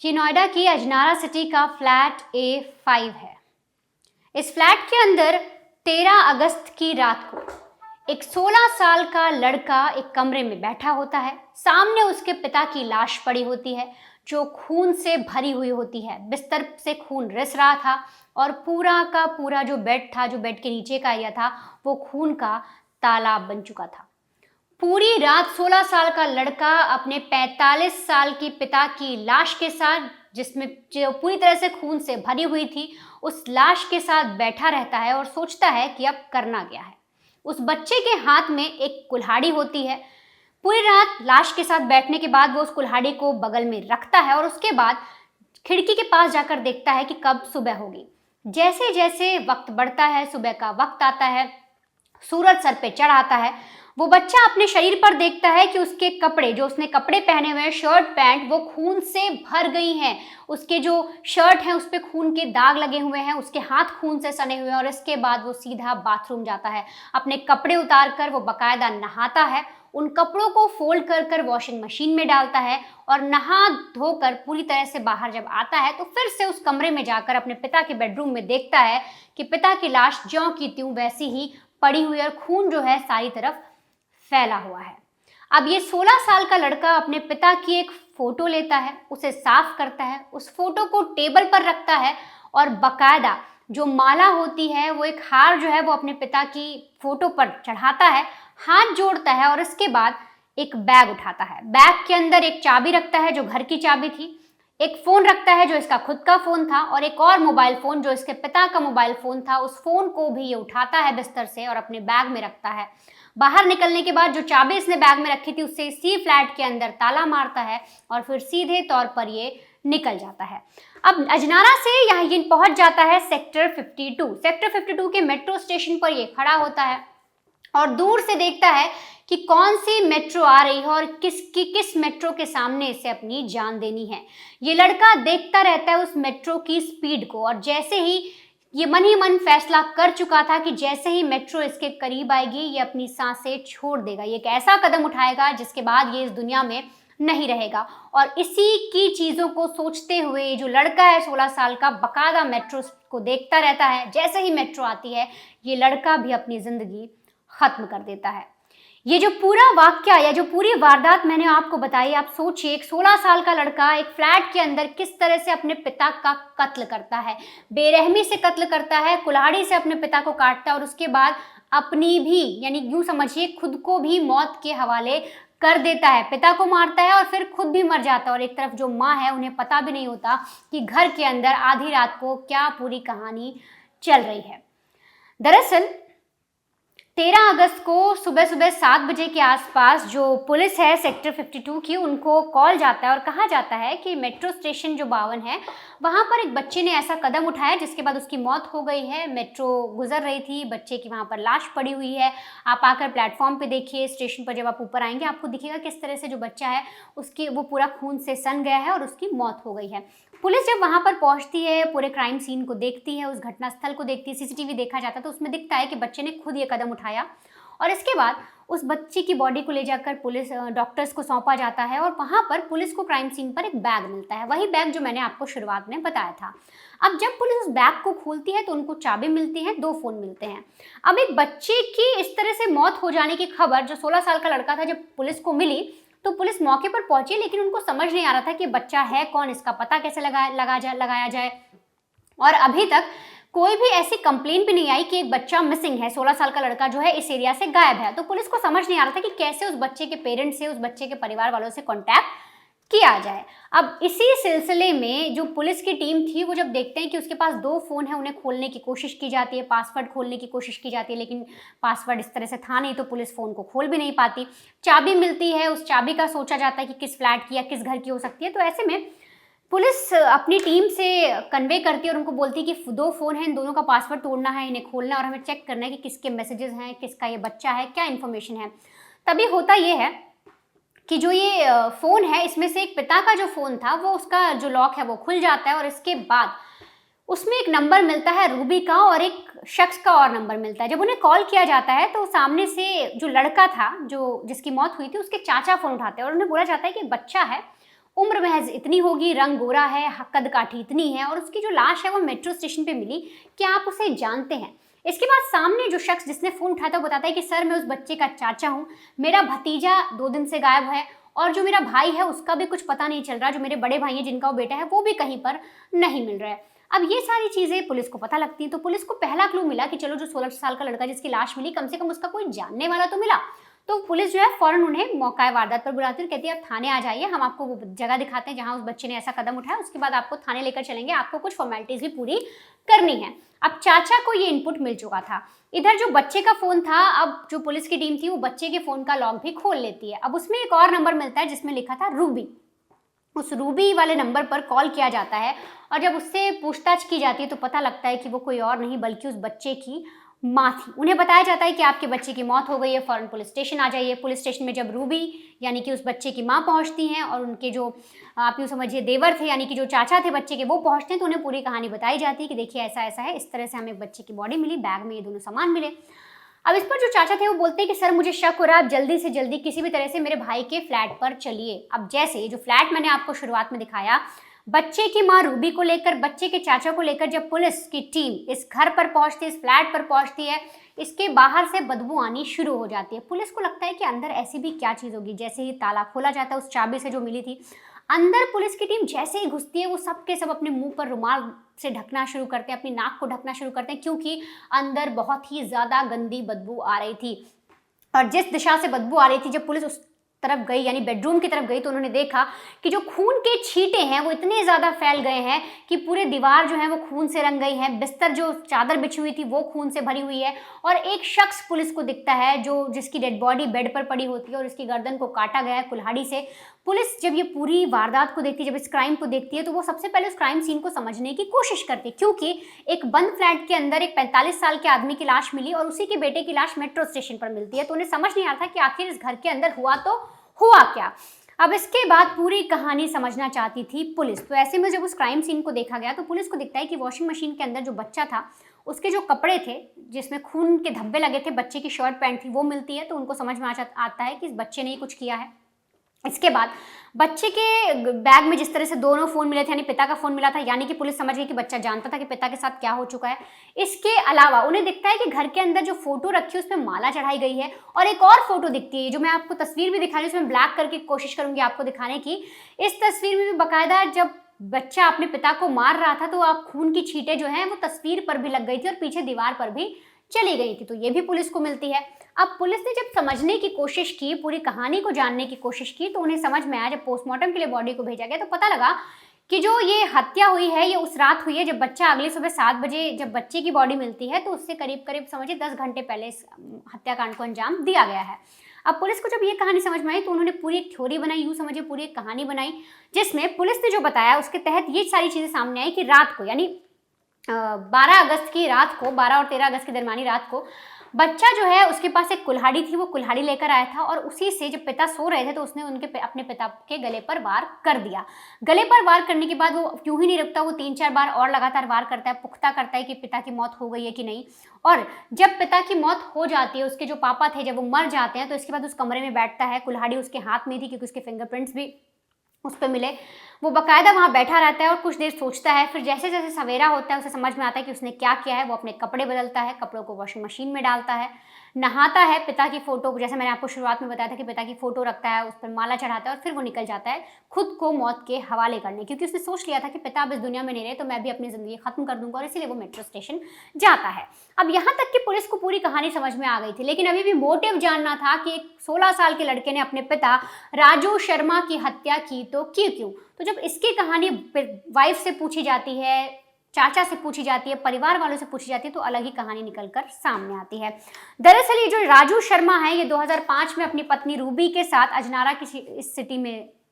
ये नोएडा की अजनारा सिटी का फ्लैट A5 है। इस फ्लैट के अंदर 13 अगस्त की रात को एक 16 साल का लड़का एक कमरे में बैठा होता है। सामने उसके पिता की लाश पड़ी होती है जो खून से भरी हुई होती है। बिस्तर से खून रिस रहा था और पूरा का पूरा जो बेड था, जो बेड के नीचे का एरिया था, वो खून का तालाब बन चुका था। पूरी रात 16 साल का लड़का अपने 45 साल की पिता की लाश के साथ, जिसमें जो पूरी तरह से खून से भरी हुई थी, उस लाश के साथ बैठा रहता है और सोचता है कि अब करना क्या है। उस बच्चे के हाथ में एक कुल्हाड़ी होती है। पूरी रात लाश के साथ बैठने के बाद वो उस कुल्हाड़ी को बगल में रखता है और उसके बाद खिड़की के पास जाकर देखता है कि कब सुबह होगी। जैसे जैसे वक्त बढ़ता है, सुबह का वक्त आता है, सूरज सर पे चढ़ आता है, वो बच्चा अपने शरीर पर देखता है कि उसके कपड़े, जो उसने कपड़े पहने हुए हैं, शर्ट पैंट, वो खून से भर गई हैं। उसके जो शर्ट है उस पे खून के दाग लगे हुए हैं, उसके हाथ खून से सने हुए हैं। और इसके बाद वो सीधा बाथरूम जाता है। अपने कपड़े उतार कर वो बाकायदा नहाता है, उन कपड़ों को फोल्ड कर कर वॉशिंग मशीन में डालता है और नहा धोकर पूरी तरह से बाहर जब आता है तो फिर से उस कमरे में जाकर अपने पिता के बेडरूम में देखता है कि पिता की लाश ज्यों की त्यों वैसी ही पड़ी हुई और खून जो है सारी तरफ फैला हुआ है। अब ये 16 साल का लड़का अपने पिता की एक फोटो लेता है, उसे साफ करता है, उस फोटो को टेबल पर रखता है और बकायदा जो माला होती है, वो एक हार जो है वो अपने पिता की फोटो पर चढ़ाता है, हाथ जोड़ता है और इसके बाद एक बैग उठाता है। बैग के अंदर एक चाबी रखता है जो घर की चाबी थी, एक फोन रखता है जो इसका खुद का फोन था और एक और मोबाइल फोन जो इसके पिता का मोबाइल फोन था। उस फोन को भी ये उठाता है बिस्तर से और अपने बैग में रखता है। बाहर निकलने के बाद जो चाबी इसने बैग में रखी थी उससे इसी फ्लैट के अंदर ताला मारता है और फिर सीधे तौर पर ये निकल जाता है। अब अजनारा से यहाँ ये पहुंच जाता है सेक्टर 52। सेक्टर 52 के मेट्रो स्टेशन पर ये खड़ा होता है और दूर से देखता है कि कौन सी मेट्रो आ रही है और किस मेट्रो के सामने इसे अपनी जान देनी है। ये लड़का देखता रहता है उस मेट्रो की स्पीड को और जैसे ही ये मन ही मन फैसला कर चुका था कि जैसे ही मेट्रो इसके करीब आएगी ये अपनी सांसें छोड़ देगा, ये एक ऐसा कदम उठाएगा जिसके बाद ये इस दुनिया में नहीं रहेगा। और इसी की चीज़ों को सोचते हुए जो लड़का है 16 साल का, बकायदा मेट्रो को देखता रहता है। जैसे ही मेट्रो आती है ये लड़का भी अपनी ज़िंदगी ख़त्म कर देता है। ये जो पूरा वाक्या या जो पूरी वारदात मैंने आपको बताई, आप सोचिए एक 16 साल का लड़का एक फ्लैट के अंदर किस तरह से अपने पिता का कत्ल करता है, बेरहमी से कत्ल करता है, कुल्हाड़ी से अपने पिता को काटता है और उसके बाद अपनी भी, यानी यूं समझिए खुद को भी मौत के हवाले कर देता है। पिता को मारता है और फिर खुद भी मर जाता है। और एक तरफ जो माँ है उन्हें पता भी नहीं होता कि घर के अंदर आधी रात को क्या पूरी कहानी चल रही है। दरअसल 13 अगस्त को सुबह सुबह 7 बजे के आसपास जो पुलिस है सेक्टर 52 की, उनको कॉल जाता है और कहा जाता है कि मेट्रो स्टेशन जो 52 है वहाँ पर एक बच्चे ने ऐसा कदम उठाया जिसके बाद उसकी मौत हो गई है। मेट्रो गुजर रही थी, बच्चे की वहाँ पर लाश पड़ी हुई है। आप आकर प्लेटफॉर्म पे देखिए, स्टेशन पर जब आप ऊपर आएंगे आपको दिखेगा किस तरह से जो बच्चा है उसकी वो पूरा खून से सन गया है और उसकी मौत हो गई है। पुलिस जब वहाँ पर पहुँचती है, पूरे क्राइम सीन को देखती है, उस घटनास्थल को देखती है, सीसीटीवी देखा जाता है तो उसमें दिखता है कि बच्चे ने खुद ये कदम उठाया और इसके बाद उस बच्ची की बॉडी को ले जाकर पुलिस डॉक्टर्स को सौंपा जाता है और वहाँ पर पुलिस को क्राइम सीन पर एक बैग मिलता है, वही बैग जो मैंने आपको शुरुआत में बताया था। अब जब पुलिस उस बैग को खोलती है तो उनको चाबी मिलती है, 2 फोन मिलते हैं। अब एक बच्चे की इस तरह से मौत हो जाने की खबर जो 16 साल का लड़का था, जब पुलिस को मिली तो पुलिस मौके पर पहुंची, लेकिन उनको समझ नहीं आ रहा था कि बच्चा है कौन, इसका पता कैसे लगाया जाए। और अभी तक कोई भी ऐसी कंप्लेन भी नहीं आई कि एक बच्चा मिसिंग है, 16 साल का लड़का जो है इस एरिया से गायब है। तो पुलिस को समझ नहीं आ रहा था कि कैसे उस बच्चे के पेरेंट्स से, उस बच्चे के परिवार वालों से कांटेक्ट किया जाए। अब इसी सिलसिले में जो पुलिस की टीम थी वो जब देखते हैं कि उसके पास 2 फोन है, उन्हें खोलने की कोशिश की जाती है, पासवर्ड खोलने की कोशिश की जाती है, लेकिन पासवर्ड इस तरह से था नहीं तो पुलिस फोन को खोल भी नहीं पाती। चाबी मिलती है, उस चाबी का सोचा जाता है कि किस फ्लैट की या किस घर की हो सकती है। तो ऐसे में पुलिस अपनी टीम से कन्वे करती है और उनको बोलती है कि 2 फोन हैं, इन दोनों का पासवर्ड तोड़ना है, इन्हें खोलना है और हमें चेक करना है कि किसके मैसेजेस हैं, किसका ये बच्चा है, क्या इन्फॉर्मेशन है। तभी होता ये है कि जो ये फ़ोन है इसमें से एक पिता का जो फ़ोन था वो, उसका जो लॉक है वो खुल जाता है और इसके बाद उसमें एक नंबर मिलता है रूबी का और एक शख्स का और नंबर मिलता है। जब उन्हें कॉल किया जाता है तो सामने से जो लड़का था, जो जिसकी मौत हुई थी, उसके चाचा फ़ोन उठाते हैं और उन्हें बोला जाता है कि एक बच्चा है उम्र महज इतनी होगी, रंग गोरा है, कद काठी इतनी है और उसकी जो लाश है वो मेट्रो स्टेशन पे मिली। क्या आप उसे जानते हैं? इसके बाद सामने जो शख्स जिसने फोन उठाया था बताता है कि सर मैं उस बच्चे का चाचा हूँ, मेरा भतीजा 2 दिन से गायब है और जो मेरा भाई है उसका भी कुछ पता नहीं चल रहा, जो मेरे बड़े भाई हैं जिनका वो बेटा है वो भी कहीं पर नहीं मिल रहा है। अब ये सारी चीजें पुलिस को पता लगती हैं, तो पुलिस को पहला क्लू मिला कि चलो जो 16 साल का लड़का जिसकी लाश मिली कम से कम उसका कोई जानने वाला तो मिला। तो पुलिस जो है फौरन उन्हें मौका वारदात पर बुलाती है, कहती है आप थाने आ जाइए, हम आपको वो जगह दिखाते हैं जहां उस बच्चे ने ऐसा कदम उठाया, उसके बाद आपको थाने लेकर चलेंगे, आपको कुछ फॉर्मेलिटीज भी पूरी करनी है। अब चाचा को ये इनपुट मिल चुका था। इधर जो बच्चे का फोन था, अब जो पुलिस की टीम थी वो बच्चे के फोन का लॉग भी खोल लेती है। अब उसमें एक और नंबर मिलता है जिसमें लिखा था रूबी। उस रूबी वाले नंबर पर कॉल किया जाता है और जब उससे पूछताछ की जाती है तो पता लगता है कि वो कोई और नहीं बल्कि उस बच्चे की माँ थी। उन्हें बताया जाता है कि आपके बच्चे की मौत हो गई है, फौरन पुलिस स्टेशन आ जाइए। पुलिस स्टेशन में जब रूबी यानी कि उस बच्चे की माँ पहुंचती हैं और उनके जो आप यूँ समझिए देवर थे यानी कि जो चाचा थे बच्चे के वो पहुंचते हैं, तो उन्हें पूरी कहानी बताई जाती है कि देखिए ऐसा ऐसा है, इस तरह से हमें बच्चे की बॉडी मिली, बैग में ये दोनों सामान मिले। अब इस पर जो चाचा थे वो बोलते हैं कि सर मुझे शक हो रहा है, आप जल्दी से जल्दी किसी भी तरह से मेरे भाई के फ्लैट पर चलिए। अब जैसे जो फ्लैट मैंने आपको शुरुआत में दिखाया, बच्चे की मां रूबी को लेकर, बच्चे के चाचा को लेकर जब पुलिस की टीम इस घर पर पहुंचती है, इस फ्लैट पर पहुंचती है, इसके बाहर से बदबू आनी शुरू हो जाती है। पुलिस को लगता है कि अंदर ऐसी भी क्या चीज़ होगी। जैसे ही ताला खोला जाता है उस चाबी से जो मिली थी, अंदर पुलिस की टीम जैसे ही घुसती है वो सब के सब अपने मुंह पर रुमाल से ढकना शुरू करते हैं, अपनी नाक को ढकना शुरू करते हैं, क्योंकि अंदर बहुत ही ज़्यादा गंदी बदबू आ रही थी। और जिस दिशा से बदबू आ रही थी, जब पुलिस उस तरफ गई यानी बेडरूम की तरफ गई, तो उन्होंने देखा कि जो खून के छींटे हैं वो इतने ज़्यादा फैल गए हैं कि पूरे दीवार जो है वो खून से रंग गई है, बिस्तर जो चादर बिछी हुई थी वो खून से भरी हुई है और एक शख्स पुलिस को दिखता है जो जिसकी डेड बॉडी बेड पर पड़ी होती है और इसकी गर्दन को काटा गया है कुल्हाड़ी से। पुलिस जब ये पूरी वारदात को देखती है, जब इस क्राइम को देखती है, तो वो सबसे पहले उस क्राइम सीन को समझने की कोशिश करती है, क्योंकि एक बंद फ्लैट के अंदर एक 45 साल के आदमी की लाश मिली और उसी के बेटे की लाश मेट्रो स्टेशन पर मिलती है। तो उन्हें समझ नहीं आ रहा था कि आखिर इस घर के अंदर हुआ क्या। अब इसके बाद पूरी कहानी समझना चाहती थी पुलिस। तो ऐसे में जब उस क्राइम सीन को देखा गया तो पुलिस को दिखता है कि वॉशिंग मशीन के अंदर जो बच्चा था उसके जो कपड़े थे जिसमें खून के धब्बे लगे थे, बच्चे की शर्ट पैंट थी, वो मिलती है। तो उनको समझ में आता है कि इस बच्चे ने ही कुछ किया है। इसके बाद बच्चे के बैग में जिस तरह से दोनों फोन मिले थे, यानी पिता का फोन मिला था, यानी कि पुलिस समझ गई कि बच्चा जानता था कि पिता के साथ क्या हो चुका है। इसके अलावा उन्हें दिखता है कि घर के अंदर जो फोटो रखी है उस पर माला चढ़ाई गई है और एक और फोटो दिखती है जो मैं आपको तस्वीर भी दिखा रही हूँ, उसमें ब्लैक करके कोशिश करूंगी आपको दिखाने की। इस तस्वीर में भी बाकायदा जब बच्चा अपने पिता को मार रहा था तो आप खून की छींटे जो हैं वो तस्वीर पर भी लग गई थी और पीछे दीवार पर भी चली गई थी। तो ये भी पुलिस को मिलती है। अब पुलिस ने जब समझने की कोशिश की, पूरी कहानी को जानने की कोशिश की, तो उन्हें समझ में आया, जब पोस्टमार्टम के लिए बॉडी को भेजा गया तो पता लगा कि जो ये हत्या हुई है ये उस रात हुई है जब बच्चा अगली सुबह 7 बजे जब बच्चे की बॉडी मिलती है, तो उससे करीब करीब समझिए 10 घंटे पहले इस हत्याकांड को अंजाम दिया गया है। अब पुलिस को जब ये कहानी समझ में आई तो उन्होंने पूरी एक थ्योरी बनाई, यूँ समझिए पूरी एक कहानी बनाई, जिसमें पुलिस ने जो बताया उसके तहत ये सारी चीज़ें सामने आई कि रात को यानी 12 अगस्त की रात को, 12 और 13 अगस्त की दरमियानी रात को बच्चा जो है उसके पास एक कुल्हाड़ी थी, वो कुल्हाड़ी लेकर आया था और उसी से जब पिता सो रहे थे तो उसने अपने पिता के गले पर वार कर दिया। गले पर वार करने के बाद वो क्यों ही नहीं रुकता, वो 3-4 बार और लगातार वार करता है, पुख्ता करता है कि पिता की मौत हो गई है कि नहीं। और जब पिता की मौत हो जाती है, उसके जो पापा थे जब वो मर जाते हैं, तो इसके बाद उस कमरे में बैठता है, कुल्हाड़ी उसके हाथ में थी क्योंकि उसके फिंगरप्रिंट्स भी उस पर मिले। वो बाकायदा वहाँ बैठा रहता है और कुछ देर सोचता है। फिर जैसे जैसे सवेरा होता है उसे समझ में आता है कि उसने क्या किया है। वो अपने कपड़े बदलता है, कपड़ों को वॉशिंग मशीन में डालता है, नहाता है, पिता की फोटो, जैसे मैंने आपको शुरुआत में बताया था कि पिता की फोटो रखता है, उस पर माला चढ़ाता है और फिर वो निकल जाता है खुद को मौत के हवाले करने, क्योंकि उसने सोच लिया था कि पिता अब इस दुनिया में नहीं रहे तो मैं भी अपनी ज़िंदगी खत्म कर दूंगा, और इसीलिए वो मेट्रो स्टेशन जाता है। अब यहाँ तक कि पुलिस को पूरी कहानी समझ में आ गई थी, लेकिन अभी भी मोटिव जानना था कि एक 16 साल के लड़के ने अपने पिता राजू शर्मा की हत्या की तो की क्यों। तो जब इसकी कहानी वाइफ से पूछी जाती है, चाचा से पूछी जाती है, परिवार वालों से पूछी जाती है, तो अलग ही कहानी निकलकर सामने आती है। दरअसल ये जो राजू शर्मा है ये 2005 में अपनी पत्नी रूबी के साथ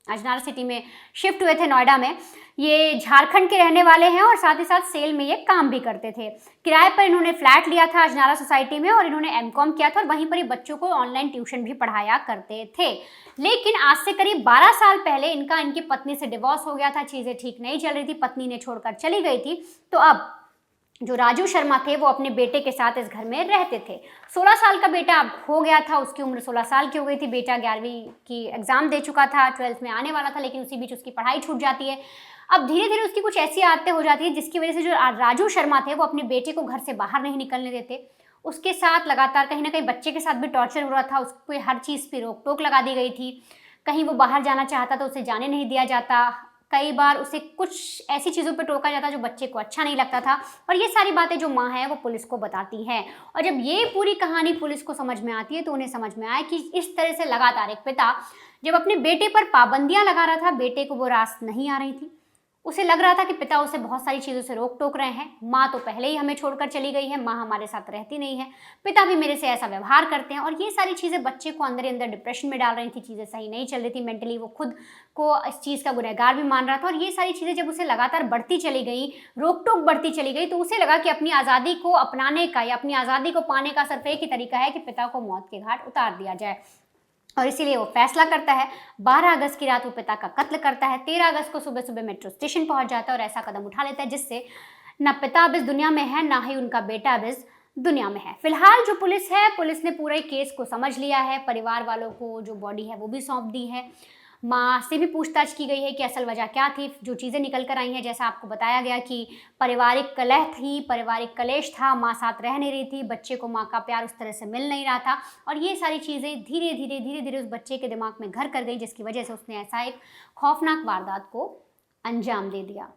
अजनारा सिटी में शिफ्ट हुए थे, नोएडा में। ये झारखंड के रहने वाले हैं और साथ ही साथ सेल में ये काम भी करते थे। किराए पर इन्होंने फ्लैट लिया था अजनारा सोसाइटी में और इन्होंने एमकॉम किया था और वहीं पर ही बच्चों को ऑनलाइन ट्यूशन भी पढ़ाया करते थे। लेकिन आज से करीब 12 साल पहले इनकी पत्नी से डिवोर्स हो गया था, चीज़ें ठीक नहीं चल रही थी, पत्नी ने छोड़कर चली गई थी। तो अब जो राजू शर्मा थे वो अपने बेटे के साथ इस घर में रहते थे। 16 साल का बेटा अब हो गया था, उसकी उम्र 16 साल की हो गई थी। बेटा 11वीं की एग्ज़ाम दे चुका था, 12th में आने वाला था, लेकिन उसी बीच उसकी पढ़ाई छूट जाती है। अब धीरे धीरे उसकी कुछ ऐसी आदतें हो जाती है जिसकी वजह से जो राजू शर्मा थे वो अपने बेटे को घर से बाहर नहीं निकलने देते। उसके साथ लगातार कहीं ना कहीं बच्चे के साथ भी टॉर्चर हो रहा था, उसको हर चीज़ पे रोक टोक लगा दी गई थी। कहीं वो बाहर जाना चाहता तो उसे जाने नहीं दिया जाता। कई बार उसे कुछ ऐसी चीज़ों पे टोका जाता जो बच्चे को अच्छा नहीं लगता था। और ये सारी बातें जो माँ है वो पुलिस को बताती है। और जब ये पूरी कहानी पुलिस को समझ में आती है तो उन्हें समझ में आया कि इस तरह से लगातार एक पिता जब अपने बेटे पर पाबंदियां लगा रहा था, बेटे को वो रास नहीं आ रही थी। उसे लग रहा था कि पिता उसे बहुत सारी चीज़ों से रोक टोक रहे हैं। माँ तो पहले ही हमें छोड़कर चली गई है, माँ हमारे साथ रहती नहीं है, पिता भी मेरे से ऐसा व्यवहार करते हैं। और ये सारी चीज़ें बच्चे को अंदर ही अंदर डिप्रेशन में डाल रही थी। चीज़ें सही नहीं चल रही थी, मेंटली वो खुद को इस चीज़ का गुनहगार भी मान रहा था। और ये सारी चीज़ें जब उसे लगातार बढ़ती चली गई, रोक टोक बढ़ती चली गई, तो उसे लगा कि अपनी आज़ादी को अपनाने का या अपनी आज़ादी को पाने का सिर्फ एक ही तरीका है कि पिता को मौत के घाट उतार दिया जाए। और इसीलिए वो फैसला करता है। 12 अगस्त की रात वो पिता का कत्ल करता है। 13 अगस्त को सुबह सुबह मेट्रो स्टेशन पहुंच जाता है और ऐसा कदम उठा लेता है जिससे ना पिता अब इस दुनिया में है, ना ही उनका बेटा अब इस दुनिया में है। फिलहाल जो पुलिस है, पुलिस ने पूरे केस को समझ लिया है। परिवार वालों को जो बॉडी है वो भी सौंप दी है। माँ से भी पूछताछ की गई है कि असल वजह क्या थी। जो चीज़ें निकल कर आई हैं, जैसा आपको बताया गया कि पारिवारिक कलह थी, पारिवारिक कलेश था, माँ साथ रह नहीं रही थी, बच्चे को माँ का प्यार उस तरह से मिल नहीं रहा था। और ये सारी चीज़ें धीरे धीरे उस बच्चे के दिमाग में घर कर गई, जिसकी वजह से उसने ऐसा एक खौफनाक वारदात को अंजाम दे दिया।